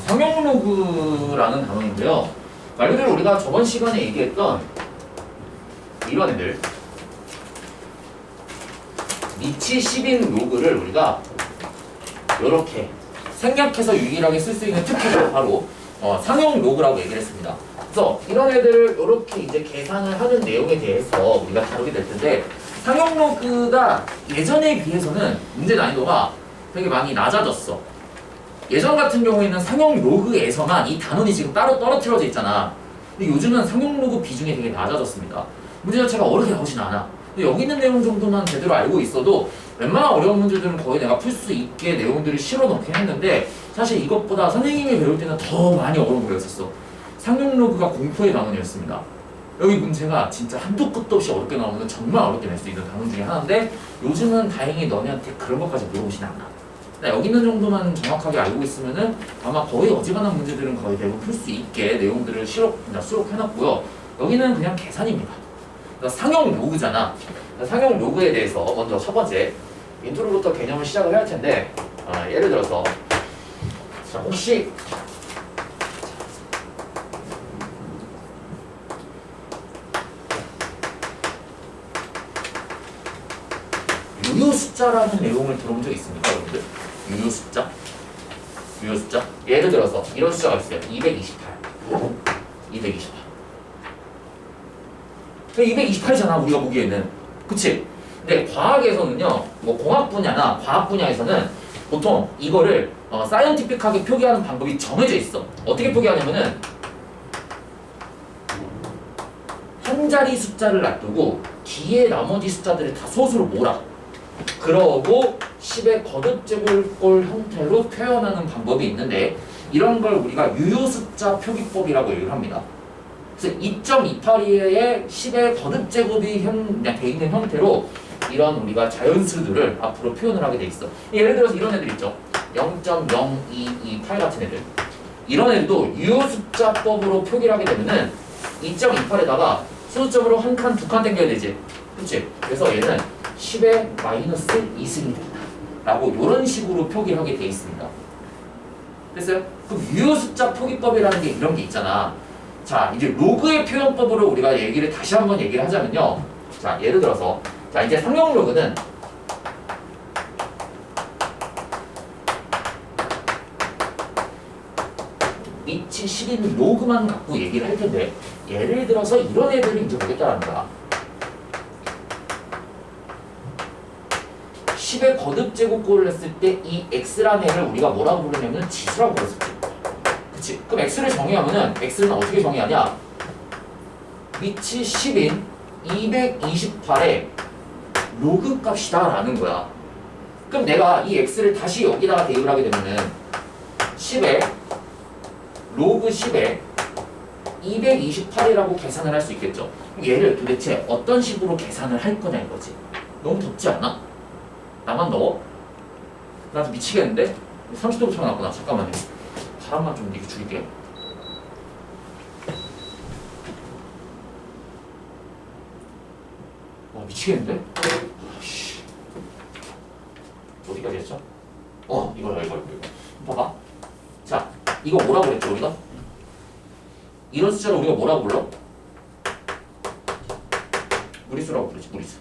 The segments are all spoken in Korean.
상용 로그라는 단어인데요. 말 그대로 우리가 저번 시간에 얘기했던 이런 애들 니치 10인 로그를 우리가 이렇게 생략해서 유일하게 쓸 수 있는 특기로 바로 상용 로그라고 얘기를 했습니다. 그래서 이런 애들을 이렇게 이제 계산을 하는 내용에 대해서 우리가 다루게 될 텐데, 상용 로그가 예전에 비해서는 문제 난이도가 되게 많이 낮아졌어. 예전 같은 경우에는 상용 로그에서만 이 단원이 지금 따로 떨어뜨려져 있잖아. 근데 요즘은 상용 로그 비중이 되게 낮아졌습니다. 문제 자체가 어렵게 나오진 않아. 근데 여기 있는 내용 정도만 제대로 알고 있어도 웬만한 어려운 문제들은 거의 내가 풀 수 있게 내용들을 실어 넣긴 했는데, 사실 이것보다 선생님이 배울 때는 더 많이 어려운 거였었어. 상용 로그가 공포의 단원이었습니다. 여기 문제가 진짜 한도 끝도 없이 어렵게 나오면 정말 어렵게 낼 수 있는 단원 중에 하나인데, 요즘은 다행히 너네한테 그런 것까지 물어보진 않아. 여기 있는 정도만 정확하게 알고 있으면은 아마 거의 어지간한 문제들은 거의 대부분 풀 수 있게 내용들을 수록해놨고요. 여기는 그냥 계산입니다. 상용 로그잖아. 상용 로그에 대해서 먼저 첫 번째 인트로부터 개념을 시작을 해야 할 텐데, 예를 들어서 자, 혹시 유효 숫자라는 내용을 들어본 적 있습니까, 여러분들? 유효 숫자? 유효 숫자? 예를 들어서 이런 숫자가 있어요. 228. 228이잖아, 우리가 보기에는. 그치? 근데 과학에서는요, 뭐 공학 분야나 과학 분야에서는 보통 이거를 사이언티픽하게 표기하는 방법이 정해져 있어. 어떻게 표기하냐면은 한 자리 숫자를 놔두고 뒤에 나머지 숫자들을 다 소수로 몰아. 그러고 10의 거듭제곱꼴 형태로 표현하는 방법이 있는데, 이런 걸 우리가 유효 숫자 표기법이라고 얘기를 합니다. 그래서 2.28의 10의 거듭제곱이 돼 있는 형태로 이런 우리가 자연수들을 앞으로 표현을 하게 돼 있어. 예를 들어서 이런 애들 있죠. 0.0228 같은 애들. 이런 애들도 유효 숫자법으로 표기를 하게 되면은 2.28에다가 소수점으로 한 칸, 두 칸 당겨야 되지. 그치? 그래서 얘는 10의 마이너스 2승이 된다 라고 이런 식으로 표기를 하게 돼 있습니다. 됐어요? 그럼 유효 숫자 표기법이라는 게 이런 게 있잖아. 자, 이제 로그의 표현법으로 우리가 얘기를 다시 한번 얘기를 하자면요. 자, 예를 들어서 자, 이제 상용 로그는 니치 10인 로그만 갖고 얘기를 할 텐데, 예를 들어서 이런 애들을 이제 보겠다라는 거야. 10의 거듭제곱꼴을 했을 때 이 x라는 애를 우리가 뭐라고 부르냐면 지수라고 불렀었지. 그치? 그럼 x를 정의하면은 x는 어떻게 정의하냐? 니치 10인 228의 로그 값이다 라는 거야. 그럼 내가 이 x를 다시 여기다가 대입을 하게 되면은 10의 로그 10에 228이라고 계산을 할 수 있겠죠. 얘를 도대체 어떤 식으로 계산을 할 거냐 이거지. 너무 덥지 않아? 나만 더워? 나 좀 미치겠는데? 30도부터 나왔구나. 잠깐만요. 바람만 좀 이렇게 줄일게요. 와, 미치겠는데? 아씨. 어디까지 했죠? 이거. 봐봐. 자, 이거 뭐라고 그랬죠, 우리가? 이런 숫자를 우리가 뭐라고 불러? 무리수라고 부르지, 무리수.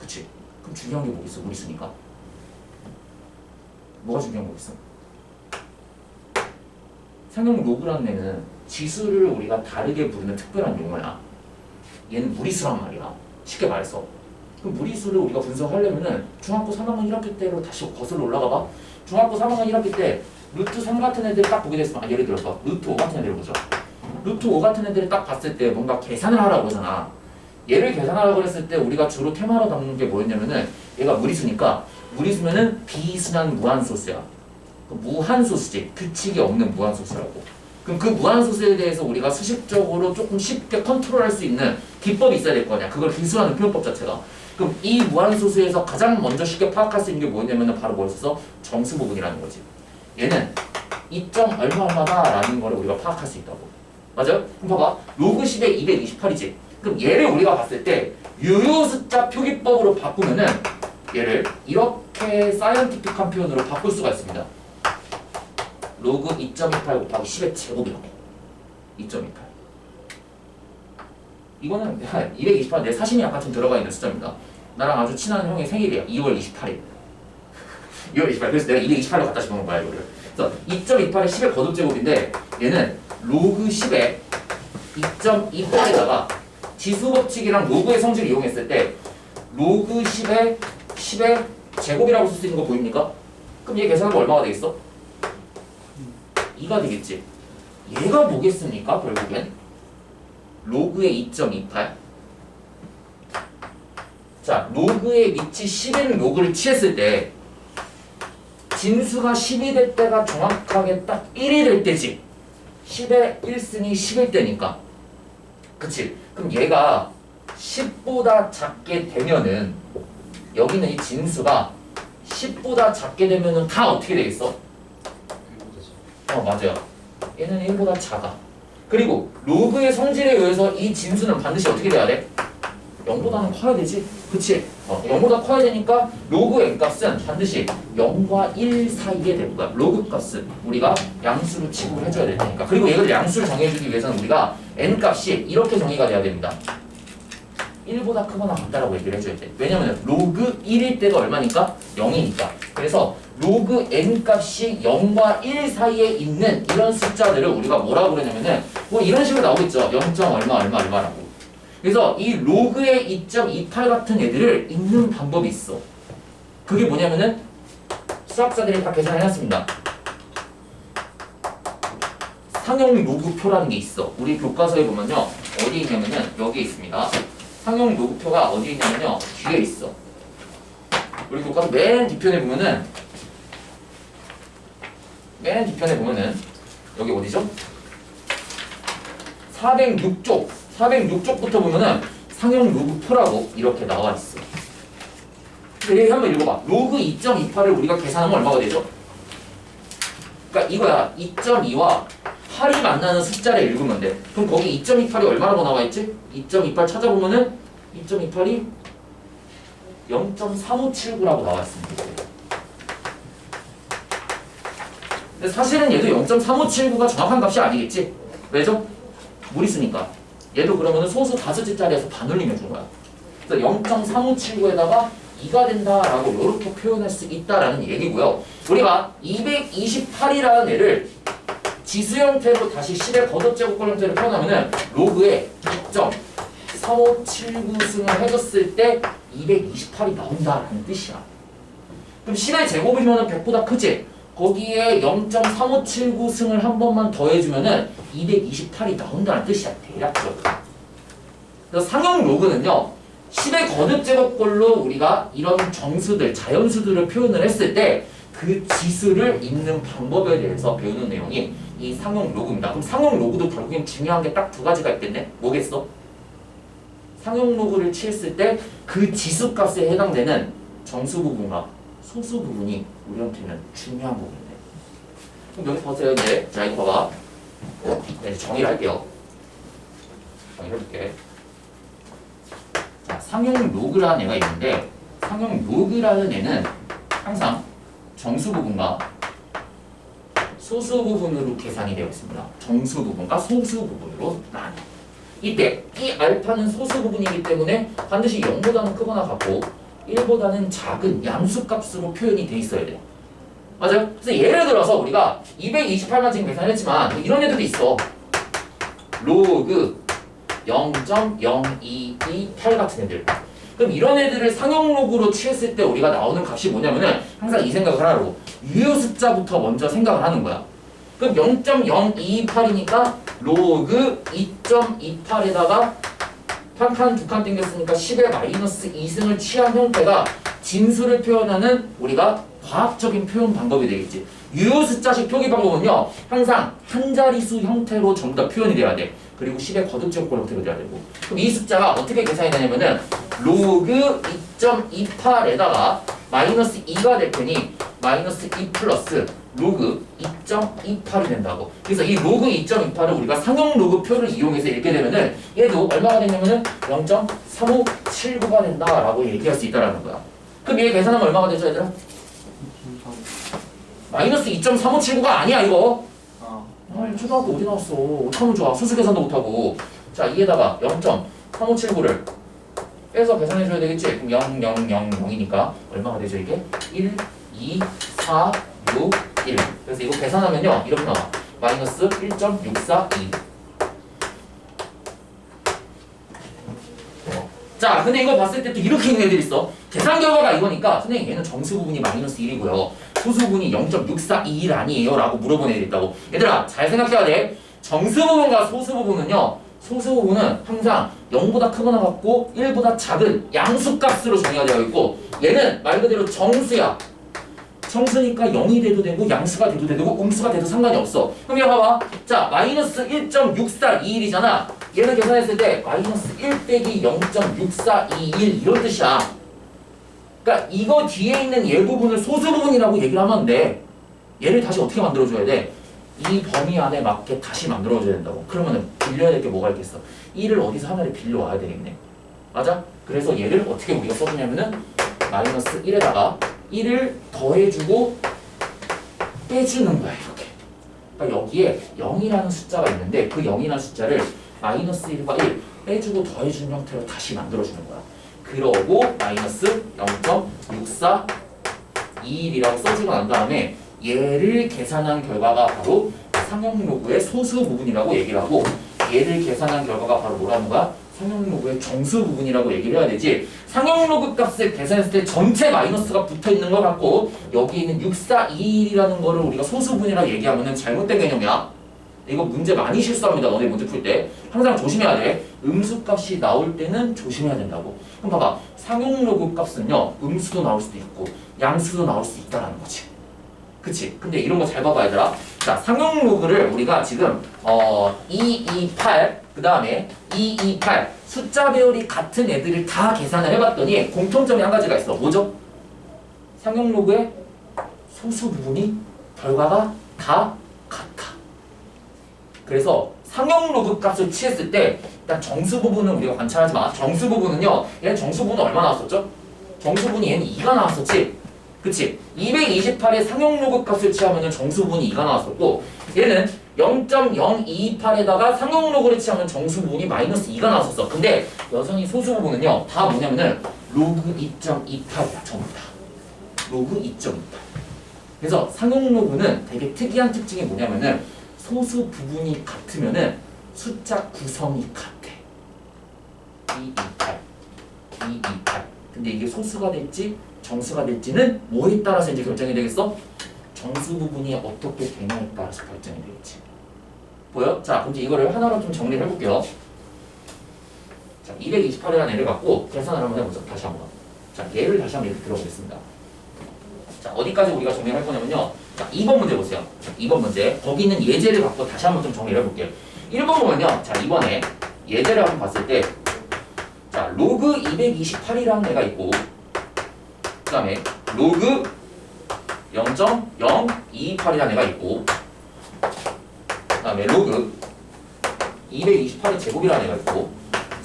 그치? 그럼 중요한 게 뭐 있어, 무리수니까? 뭐가 중요한 거 있어? 상용 로그라는 애는 지수를 우리가 다르게 부르는 특별한 용어야. 얘는 무리수란 말이야. 쉽게 말해서. 그럼 무리수를 우리가 분석하려면은 중학교 3학년 1학기 때로 다시 거슬러 올라가 봐. 중학교 3학년 1학기 때 루트 3 같은 애들 딱 보게 됐으면, 예를 들어서 루트 5 같은 애들 보죠. 루트 5 같은 애들을 딱 봤을 때 뭔가 계산을 하라고 그러잖아. 얘를 계산하라고 그랬을 때 우리가 주로 테마로 담는 게 뭐였냐면은, 얘가 무리수니까, 무리수면은 비순환 무한소수야. 무한소수지. 규칙이 없는 무한소수라고. 그럼 그 무한소수에 대해서 우리가 수식적으로 조금 쉽게 컨트롤할 수 있는 기법이 있어야 될 거 아니야. 그걸 기술하는 표현법 자체가. 그럼 이 무한소수에서 가장 먼저 쉽게 파악할 수 있는 게 뭐냐면은 바로 뭐였어? 정수 부분이라는 거지. 얘는 2점 얼마마다 라는 거를 우리가 파악할 수 있다고. 맞아요? 그럼 봐봐. 로그 10에 228이지. 그럼 얘를 우리가 봤을 때 유효 숫자 표기법으로 바꾸면은 얘를 이렇게 사이언티픽한 표현으로 바꿀 수가 있습니다. 로그 2.28 곱하기 10의 제곱이라고. 2.28. 이거는 내가 228, 내 사심이 아까 좀 들어가 있는 숫자입니다. 나랑 아주 친한 형의 생일이야. 2월 28일. 2월 28일. 그래서 내가 228로 갖다 집어넣은 거야, 이거를. 그래서 2.28의 10의 거듭제곱인데 얘는 로그 10의 2.28에다가 지수법칙이랑 로그의 성질을 이용했을 때 로그 10의 제곱이라고 쓸 수 있는 거 보입니까? 그럼 얘 계산하면 얼마가 되겠어? 2가 되겠지. 얘가 뭐겠습니까? 결국엔 로그의 2.28. 자, 로그의 밑이 10인 로그를 취했을 때 진수가 10이 될 때가 정확하게 딱 1이 될 때지. 10의 1승이 10일 때니까. 그치? 그럼 얘가 10보다 작게 되면은 여기는 이 진수가 10보다 작게 되면은 다 어떻게 되겠어? 맞아요. 얘는 1보다 작아. 그리고 로그의 성질에 의해서 이 진수는 반드시 어떻게 돼야 돼? 0보다는 커야 되지. 그치? 0보다 커야 되니까 로그의 n값은 반드시 0과 1 사이에 되는 거야. 로그 값은 우리가 양수로 취급을 해줘야 될 테니까. 그리고 얘를 양수를 정해주기 위해서는 우리가 n값이 이렇게 정의가 돼야 됩니다. 1보다 크거나 같다라고 얘기를 해줘야 돼. 왜냐면 로그 1일 때가 얼마니까? 0이니까. 그래서 로그 n값이 0과 1 사이에 있는 이런 숫자들을 우리가 뭐라고 그러냐면은 뭐 이런 식으로 나오겠죠. 0. 얼마라고. 그래서 이 로그의 2.28 같은 애들을 읽는 방법이 있어. 그게 뭐냐면은 수학자들이 다 계산해놨습니다. 상용 로그표라는 게 있어. 우리 교과서에 보면요. 어디 있냐면은 여기 있습니다. 상용 로그표가 어디 있냐면요. 뒤에 있어. 우리 교과서 맨 뒤편에 보면은 여기 어디죠? 406쪽부터 보면은 상용 로그표라고 이렇게 나와 있어. 근데 여기 한번 읽어봐. 로그 2.28을 우리가 계산하면 얼마가 되죠? 그러니까 이거야. 2.2와 8이 만나는 숫자를 읽으면 돼. 그럼 거기 2.28이 얼마라고 나와 있지? 2.28 찾아보면은 2.28이 0.3579라고 나와 있습니다. 근데 사실은 얘도 0.3579가 정확한 값이 아니겠지? 왜죠? 무리수니까. 얘도 그러면 소수 다섯째짜리에서 반올림 해준 거야. 그래서 0.3579에다가 2가 된다라고 이렇게 표현할 수 있다라는 얘기고요. 우리가 228이라는 애를 지수 형태로 다시 10의 거듭제곱꼴 형태로 표현하면은 로그에 2.3579승을 해줬을 때 228이 나온다라는 뜻이야. 그럼 10의 제곱이면은 100보다 크지? 거기에 0.3579승을 한 번만 더해주면은 228이 나온다는 뜻이야. 대략적으로. 그래서 상용 로그는요. 10의 거듭제곱꼴로 우리가 이런 정수들, 자연수들을 표현을 했을 때 그 지수를 읽는 방법에 대해서 배우는 내용이 이 상용 로그입니다. 그럼 상용 로그도 결국엔 중요한 게 딱 두 가지가 있겠네? 뭐겠어? 상용 로그를 취했을 때 그 지수값에 해당되는 정수 부분과 소수 부분이 우리한테는 중요한 부분인데. 그럼 여기 보세요. 이제 자 이거 봐봐. 네, 정의를 할게요. 정의를 해볼게. 자, 상용 로그라는 애가 있는데 상용 로그라는 애는 항상 정수 부분과 소수 부분으로 계산이 되어 있습니다. 정수 부분과 소수 부분으로 나뉘어. 이때 이 알파는 소수 부분이기 때문에 반드시 0보다는 크거나 같고 1보다는 작은 양수값으로 표현이 돼 있어야 돼요. 맞아요? 그래서 예를 들어서 우리가 228만 지금 계산했지만 이런 애들도 있어. 로그 0.0228 같은 애들. 그럼 이런 애들을 상용 로그로 취했을 때 우리가 나오는 값이 뭐냐면은 항상 이 생각을 하라고. 유효 숫자부터 먼저 생각을 하는 거야. 그럼 0.0228이니까 로그 2.28에다가 한 칸, 두 칸 땡겼으니까 10의 마이너스 2승을 취한 형태가 진수를 표현하는 우리가 과학적인 표현 방법이 되겠지. 유효 숫자식 표기 방법은요. 항상 한 자리수 형태로 전부 다 표현이 돼야 돼. 그리고 10의 거듭제곱꼴 형태로 돼야 되고. 그럼 이 숫자가 어떻게 계산이 되냐면은 로그 2.28에다가 마이너스 2가 될 테니 마이너스 2 플러스 로그 2.28이 된다고. 그래서 이 로그 2.28을 우리가 상용 로그 표를 이용해서 읽게 되면은 얘도 얼마가 되냐면은 0.3579가 된다라고 얘기할 수 있다라는 거야. 그럼 얘 계산하면 얼마가 되죠, 얘들아? 마이너스 2.3579가 아니야 이거. 어. 초등학교 어디 나왔어. 어떡하면 좋아. 수수 계산도 못하고. 자, 이에다가 0.3579를 빼서 계산해줘야 되겠지. 그럼 0, 0, 0, 0이니까 얼마가 되죠 이게? 1, 2, 4, 6, 1. 그래서 이거 계산하면요 이렇게 나와. 마이너스 1.642. 자, 근데 이거 봤을 때 또 이렇게 있는 애들이 있어. 계산 결과가 이거니까 선생님 얘는 정수 부분이 마이너스 1이고요. 소수 부분이 0.6421 아니에요? 라고 물어본 애들이 있다고. 얘들아 잘 생각해야 돼. 정수 부분과 소수 부분은요. 소수 부분은 항상 0보다 크거나 같고 1보다 작은 양수값으로 정의가 되어 있고 얘는 말 그대로 정수야. 정수니까 0이 돼도 되고 양수가 돼도 되고 음수가 돼도 상관이 없어. 그럼 이거 봐봐. 자, 마이너스 1.6421이잖아. 얘를 계산했을 때 마이너스 1 빼기 0.6421 이런 뜻이야. 그러니까 이거 뒤에 있는 얘 부분을 소수 부분이라고 얘기를 하면 돼. 얘를 다시 어떻게 만들어줘야 돼? 이 범위 안에 맞게 다시 만들어줘야 된다고. 그러면은 빌려야 될 게 뭐가 있겠어? 1을 어디서 하나를 빌려와야 되겠네. 맞아? 그래서 얘를 어떻게 우리가 써주냐면은 마이너스 1에다가 1을 더해주고 빼주는 거야 이렇게. 그러니까 여기에 0이라는 숫자가 있는데 그 0이라는 숫자를 마이너스 1과 1 빼주고 더해주는 형태로 다시 만들어주는 거야. 그러고 마이너스 0.6421이라고 써주고 난 다음에 얘를 계산한 결과가 바로 상형로그의 소수 부분이라고 얘기를 하고 얘를 계산한 결과가 바로 뭐라는 거야? 상형로그의 정수 부분이라고 얘기를 해야 되지. 상형로그 값을 계산했을 때 전체 마이너스가 붙어있는 걸 갖고 여기 있는 6421이라는 거를 우리가 소수 부분이라고 얘기하면 잘못된 개념이야. 이거 문제 많이 실수합니다. 너네 문제 풀 때. 항상 조심해야 돼. 음수값이 나올 때는 조심해야 된다고. 그럼 봐봐. 상용로그 값은요. 음수도 나올 수도 있고 양수도 나올 수 있다라는 거지. 그치? 근데 이런 거 잘 봐봐 얘들아. 자, 상용로그를 우리가 지금 228, 그 다음에 228 숫자 배열이 같은 애들을 다 계산을 해봤더니 공통점이 한 가지가 있어. 뭐죠? 상용로그의 소수 부분이 결과가 다 같아. 그래서 상용로그 값을 취했을 때 일단 정수 부분은 우리가 관찰하지 마. 정수 부분은요. 얘는 정수 부분은 얼마 나왔었죠? 정수 부분이 얘는 2가 나왔었지. 그치? 228의 상용로그 값을 취하면 정수 부분이 2가 나왔었고 얘는 0.028에다가 상용로그를 취하면 정수 부분이 마이너스 2가 나왔었어. 근데 여전히 소수 부분은요. 다 뭐냐면은 로그 2.28이야. 전부 다. 로그 2.28. 그래서 상용로그는 되게 특이한 특징이 뭐냐면은 소수 부분이 같으면은 숫자 구성이 같아. 228, 228. 근데 이게 소수가 될지 정수가 될지는 뭐에 따라서 이제 결정이 되겠어? 정수 부분이 어떻게 되냐에 따라서 결정이 되겠지. 보여? 자, 그럼 이제 이거를 하나로 좀 정리를 해볼게요. 자, 228이라는 애를 갖고 계산을 한번 해보자. 다시 한번. 자, 얘를 다시 한번 이렇게 들어보겠습니다. 자, 어디까지 우리가 정리를 할 거냐면요. 자, 2번 문제 보세요. 자, 2번 문제. 거기 있는 예제를 갖고 다시 한번 좀 정리를 해볼게요. 1번 보면요. 자, 이번에 예제를 한번 봤을 때 자, 로그 228이라는 애가 있고 그 다음에 로그 0.028이라는 애가 있고 그 다음에 로그 228의 제곱이라는 애가 있고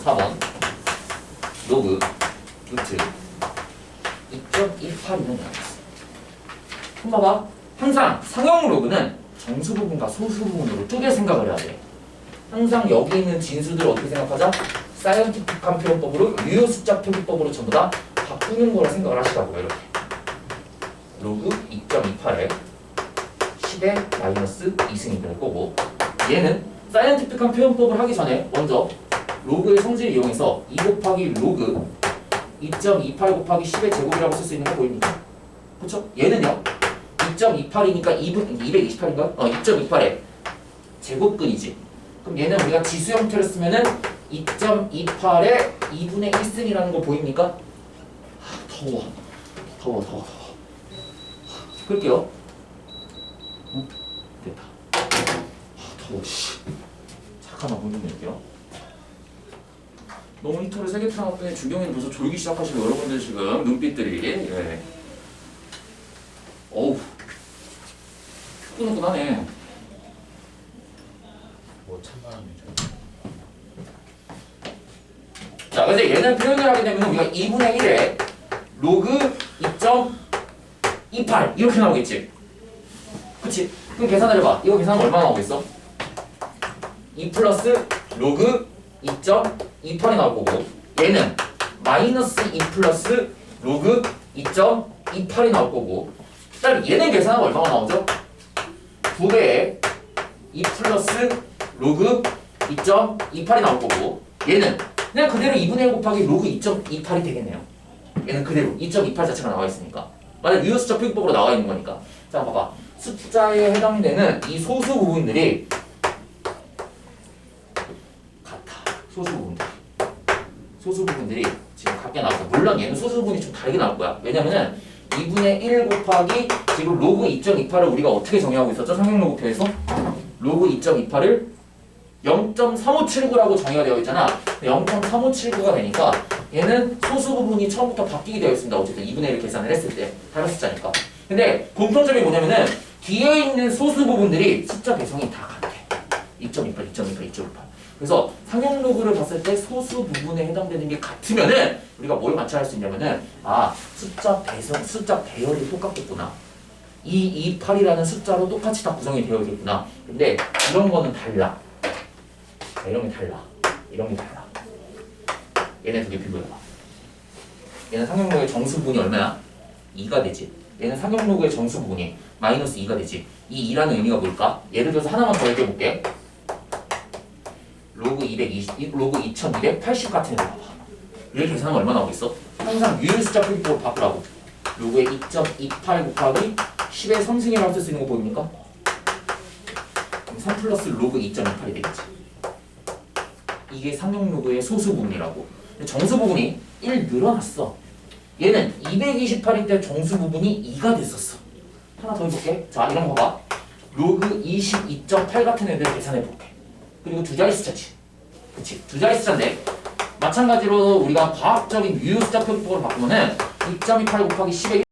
4번 로그 루트 2.18이라는 애가 있어. 그럼 봐봐. 항상 상형 로그는 정수 부분과 소수 부분으로 쪼개 생각을 해야 돼. 항상 여기 있는 진수들을 어떻게 생각하자? 사이언티픽한 표현법으로 유효 숫자 표기법으로 전부 다 바꾸는 거라 생각을 하시라고요. 이렇게 로그 2.28에 10의 마이너스 2승이 될 거고 얘는 사이언티픽한 표현법을 하기 전에 먼저 로그의 성질을 이용해서 2 곱하기 로그 2.28 곱하기 10의 제곱이라고 쓸 수 있는 거 보입니까? 그렇죠? 얘는요 2.28이니까 228인가? 2.28에 제곱근이지. 그럼 얘는 우리가 지수 형태로 쓰면은 2.28에 2분의 1승이라는 거 보입니까? 더워. 끌게요. 됐다. 더워. 잠깐만 문 좀 열게요. 너무 히터를 세게 틀어놨더니 주경이는 벌써 졸기 시작하시고 여러분들 지금 눈빛들이 예. 어우 후끈후끈하네. 뭐 찬바람이죠. 자, 그래서 얘는 표현을 하게 되면 우리가 2분의 1에 로그 2.28 이렇게 나오겠지. 그치? 그럼 계산을 해봐. 이거 계산하면 얼마 나오겠어? 2 플러스 로그 2.28이 나올 거고, 얘는 마이너스 2 플러스 로그 2.28이 나올 거고, 그 다음에 얘는 계산하면 얼마가 나오죠? 2배에 2 플러스 로그 2.28이 나올 거고, 얘는 그냥 그대로 2분의 1 곱하기 로그 2.28이 되겠네요. 얘는 그대로 2.28 자체가 나와 있으니까. 만약 유효수자 표기법으로 나와 있는 거니까. 자, 봐봐. 숫자에 해당되는 이 소수 부분들이 같아. 소수 부분들이 지금 같게 나왔어. 물론 얘는 소수 부분이 좀 다르게 나올 거야. 왜냐면은 2분의 1 곱하기 지금 로그 2.28을 우리가 어떻게 정의하고 있었죠? 상용로그표에서 로그 2.28을 0.3579라고 정의가 되어 있잖아. 0.3579가 되니까 얘는 소수 부분이 처음부터 바뀌게 되어 있습니다. 어쨌든 2분의 1 계산을 했을 때 다른 숫자니까. 근데 공통점이 뭐냐면은 뒤에 있는 소수 부분들이 숫자 배성이 다 같아. 2.28, 2.28, 2.28. 그래서 상용 로그를 봤을 때 소수 부분에 해당되는 게 같으면은 우리가 뭘 관찰할 수 있냐면은 숫자 배성, 숫자 배열이 똑같겠구나. 228이라는 숫자로 똑같이 다 구성이 되어 있겠구나. 근데 이런 거는 달라. 이런 게 달라. 이런 게 달라. 얘네 두 개 비교해봐. 얘는 상용 로그의 정수 부분이 얼마야? 2가 되지. 얘는 상용 로그의 정수 부분이 마이너스 2가 되지. 이 2라는 의미가 뭘까? 예를 들어서 하나만 더 얘기해볼게. 로그 220, 로그 2280 같은 애들 봐봐. 이렇게 계산하면 얼마 나오겠어? 항상 유효수자 표기법으로 바꾸라고. 로그의 2.28 곱하기 10의 3승이라고 쓸 수 있는 거 보입니까? 그럼 3 플러스 로그 2.28이 되겠지. 이게 상용 로그의 소수 부분이라고. 근데 정수 부분이 1 늘어났어. 얘는 228일 때 정수 부분이 2가 됐었어. 하나 더 해볼게. 자, 이런 거 봐봐. 로그 22.8 같은 애들 계산해볼게. 그리고 두 자리 숫자지. 그치? 두 자리 숫자인데 마찬가지로 우리가 과학적인 유효 숫자 표기법으로 바꾸면은 2.28 곱하기 10의